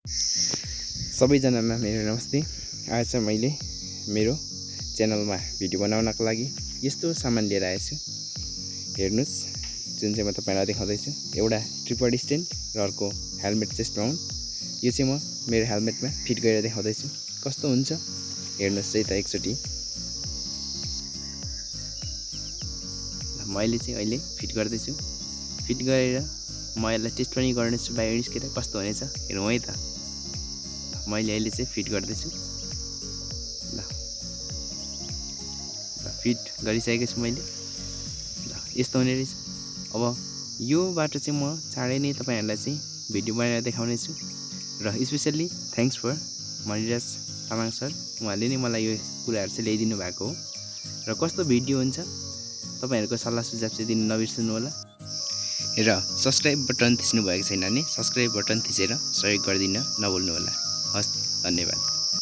सबैजनामा मेरो नमस्ते। आज चाहिँ मैले मेरो च्यानलमा भिडियो बनाउनको लागि यस्तो सामान लिएर आएछु। हेर्नुस्, जुन चाहिँ म तपाईहरुलाई देखाउँदैछु। एउटा ट्रिपड स्ट्यान्ड र अर्को हेलमेट चेस्ट माउन्ट। यो चाहिँ म मेरो हेलमेटमा फिट गरेर देखाउँदैछु कस्तो हुन्छ। हेर्नुस् है त एकचोटी। मैले चाहिँ अहिले फिट गर्दैछु। फिट गरेर म यसलाई टेस्ट पनि गर्नेछु बाहिर निस्केर कस्तो हुनेछ हेरौँ है त। मैले अहिले चाहिँ फिट गर्दैछु। ल फिट गरिसकेको छु मैले। ल यस्तो हुने रहेछ। अब योबाट चाहिँ म चाँडै नै तपाईहरुलाई चाहिँ भिडियो बनाएर देखाउने छु। र specially thanks for Maniraj Tamang sir. उहाँले नै मलाई यो कुराहरु चाहिँ ल्याइदिनु भएको हो। र कस्तो भिडियो हुन्छ तपाईहरुको सल्लाह सुझाव चाहिँ दिन नबिर्सनु होला। र सब्स्क्राइब बटन थिच्नु भएको छैन भने सब्स्क्राइब बटन थिचेर सहयोग गरिदिन नभुल्नु होला। हस्, धन्यवाद।